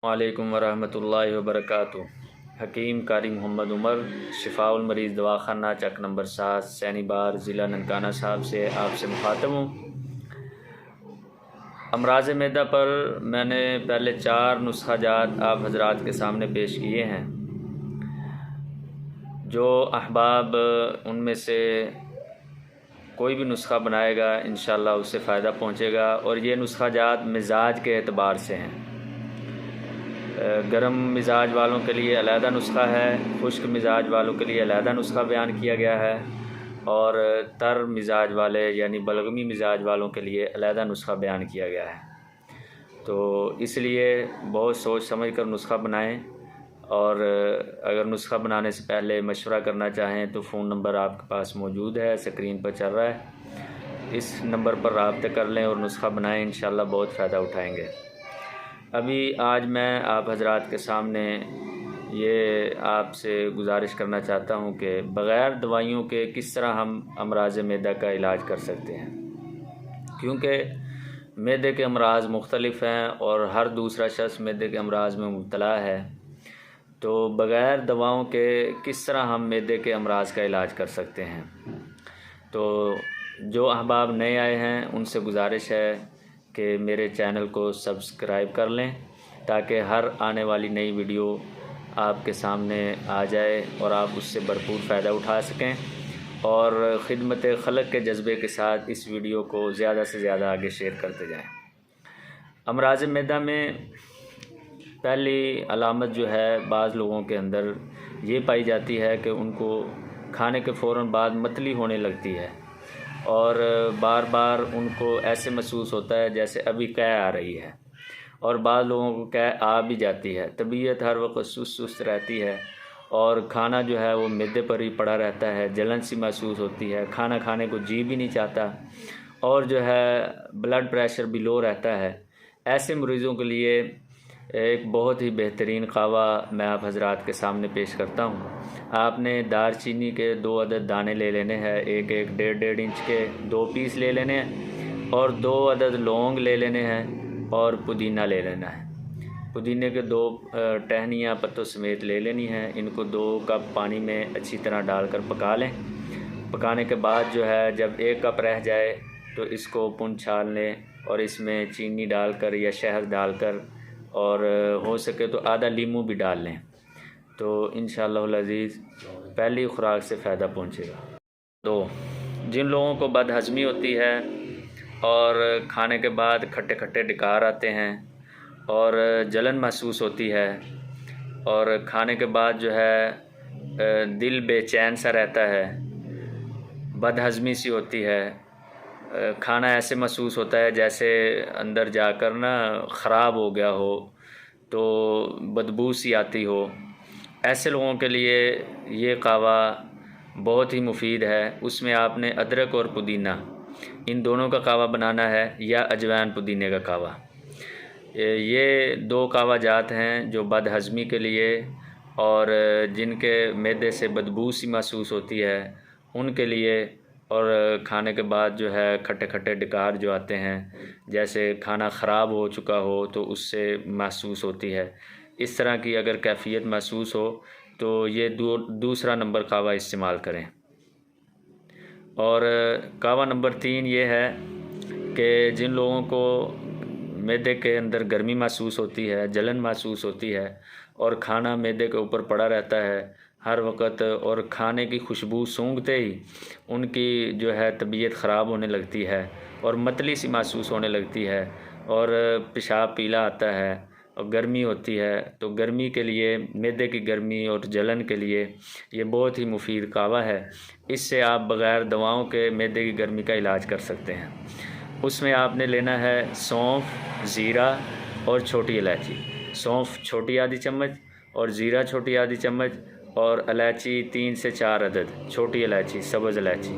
وعلیکم ورحمۃ اللہ وبرکاتہ۔ حکیم قاری محمد عمر، شفاء المریض دواخانہ چک نمبر 7 سینی بار ضلع ننکانہ صاحب سے آپ سے مخاطب ہوں۔ امراض معدہ پر میں نے پہلے 4 نسخہ جات آپ حضرات کے سامنے پیش کیے ہیں۔ جو احباب ان میں سے کوئی بھی نسخہ بنائے گا انشاءاللہ اس سے فائدہ پہنچے گا، اور یہ نسخہ جات مزاج کے اعتبار سے ہیں۔ گرم مزاج والوں کے لیے علیحدہ نسخہ ہے، خشک مزاج والوں کے لیے علیحدہ نسخہ بیان کیا گیا ہے، اور تر مزاج والے یعنی بلغمی مزاج والوں کے لیے علیحدہ نسخہ بیان کیا گیا ہے۔ تو اس لیے بہت سوچ سمجھ کر نسخہ بنائیں، اور اگر نسخہ بنانے سے پہلے مشورہ کرنا چاہیں تو فون نمبر آپ کے پاس موجود ہے، اسکرین پر چل رہا ہے، اس نمبر پر رابطہ کر لیں اور نسخہ بنائیں، انشاءاللہ بہت فائدہ اٹھائیں گے۔ ابھی آج میں آپ حضرات کے سامنے یہ آپ سے گزارش کرنا چاہتا ہوں کہ بغیر دوائیوں کے کس طرح ہم امراض معدہ کا علاج کر سکتے ہیں، کیونکہ معدے کے امراض مختلف ہیں اور ہر دوسرا شخص معدے کے امراض میں مبتلا ہے۔ تو بغیر دواؤں کے کس طرح ہم معدے کے امراض کا علاج کر سکتے ہیں۔ تو جو احباب نئے آئے ہیں ان سے گزارش ہے کہ میرے چینل کو سبسکرائب کر لیں، تاکہ ہر آنے والی نئی ویڈیو آپ کے سامنے آ جائے اور آپ اس سے بھرپور فائدہ اٹھا سکیں، اور خدمت خلق کے جذبے کے ساتھ اس ویڈیو کو زیادہ سے زیادہ آگے شیئر کرتے جائیں۔ امراض معدہ میں پہلی علامت جو ہے بعض لوگوں کے اندر یہ پائی جاتی ہے کہ ان کو کھانے کے فوراً بعد متلی ہونے لگتی ہے، اور بار بار ان کو ایسے محسوس ہوتا ہے جیسے ابھی قے آ رہی ہے، اور بعض لوگوں کو قے آ بھی جاتی ہے۔ طبیعت ہر وقت سست رہتی ہے، اور کھانا جو ہے وہ معدے پر ہی پڑا رہتا ہے، جلن سی محسوس ہوتی ہے، کھانا کھانے کو جی بھی نہیں چاہتا، اور جو ہے بلڈ پریشر بھی لو رہتا ہے۔ ایسے مریضوں کے لیے ایک بہت ہی بہترین قہوہ میں آپ حضرات کے سامنے پیش کرتا ہوں۔ آپ نے دار چینی کے 2 عدد دانے لے لینے ہیں، ایک 1.5 انچ کے 2 پیس لے لینے ہیں، اور 2 عدد لونگ لے لینے ہیں، اور پودینہ لے لینا ہے۔ پودینے کے 2 ٹہنیاں پتوں سمیت لے لینی ہیں۔ ان کو 2 کپ پانی میں اچھی طرح ڈال کر پکا لیں۔ پکانے کے بعد جو ہے جب 1 کپ رہ جائے تو اس کو پن چھان لیں، اور اس میں چینی ڈال کر یا شہد ڈال کر، اور ہو سکے تو آدھا لیمو بھی ڈال لیں، تو انشاءاللہ العزیز پہلی خوراک سے فائدہ پہنچے گا۔ تو جن لوگوں کو بد ہضمی ہوتی ہے اور کھانے کے بعد کھٹے کھٹے ڈکار آتے ہیں اور جلن محسوس ہوتی ہے، اور کھانے کے بعد جو ہے دل بے چین سا رہتا ہے، بد ہضمی سی ہوتی ہے، کھانا ایسے محسوس ہوتا ہے جیسے اندر جا کر نا خراب ہو گیا ہو، تو بدبو سی آتی ہو، ایسے لوگوں کے لیے یہ قہوہ بہت ہی مفید ہے۔ اس میں آپ نے ادرک اور پودینہ ان دونوں کا قہوہ بنانا ہے، یا اجوائن پودینے کا قہوہ۔ یہ 2 قہوہ جات ہیں جو بد ہضمی کے لیے اور جن کے معدے سے بدبو سی محسوس ہوتی ہے ان کے لیے، اور کھانے کے بعد جو ہے کھٹے کھٹے ڈکار جو آتے ہیں جیسے کھانا خراب ہو چکا ہو تو اس سے محسوس ہوتی ہے، اس طرح کی اگر کیفیت محسوس ہو تو یہ دوسرا نمبر قہوہ استعمال کریں۔ اور قہوہ نمبر 3 یہ ہے کہ جن لوگوں کو معدے کے اندر گرمی محسوس ہوتی ہے، جلن محسوس ہوتی ہے، اور کھانا معدے کے اوپر پڑا رہتا ہے ہر وقت، اور کھانے کی خوشبو سونگھتے ہی ان کی جو ہے طبیعت خراب ہونے لگتی ہے اور متلی سی محسوس ہونے لگتی ہے، اور پیشاب پیلا آتا ہے اور گرمی ہوتی ہے، تو گرمی کے لیے، معدے کی گرمی اور جلن کے لیے یہ بہت ہی مفید قہوہ ہے۔ اس سے آپ بغیر دواؤں کے معدے کی گرمی کا علاج کر سکتے ہیں۔ اس میں آپ نے لینا ہے سونف، زیرہ اور چھوٹی الائچی۔ سونف چھوٹی آدھی چمچ، اور زیرہ چھوٹی آدھی چمچ، اور الائچی 3 سے 4 عدد، چھوٹی الائچی، سبز الائچی۔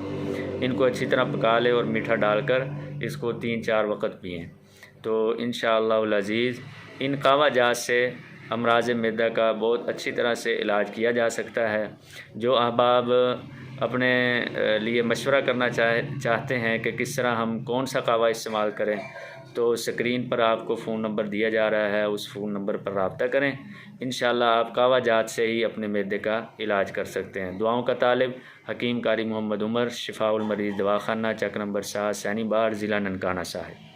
ان کو اچھی طرح پکا لے اور میٹھا ڈال کر اس کو 3-4 وقت پئیں، تو انشاءاللہ العزیز ان قہوہ جات سے امراض معدہ کا بہت اچھی طرح سے علاج کیا جا سکتا ہے۔ جو احباب اپنے لیے مشورہ کرنا چاہتے ہیں کہ کس طرح ہم کون سا قہوہ استعمال کریں، تو اسکرین پر آپ کو فون نمبر دیا جا رہا ہے، اس فون نمبر پر رابطہ کریں، انشاءاللہ آپ قہوہ جات سے ہی اپنے معدے کا علاج کر سکتے ہیں۔ دعاؤں کا طالب حکیم قاری محمد عمر، شفاء المریض دواخانہ، چک نمبر 7، سینی بار، ضلع ننکانہ صاحب۔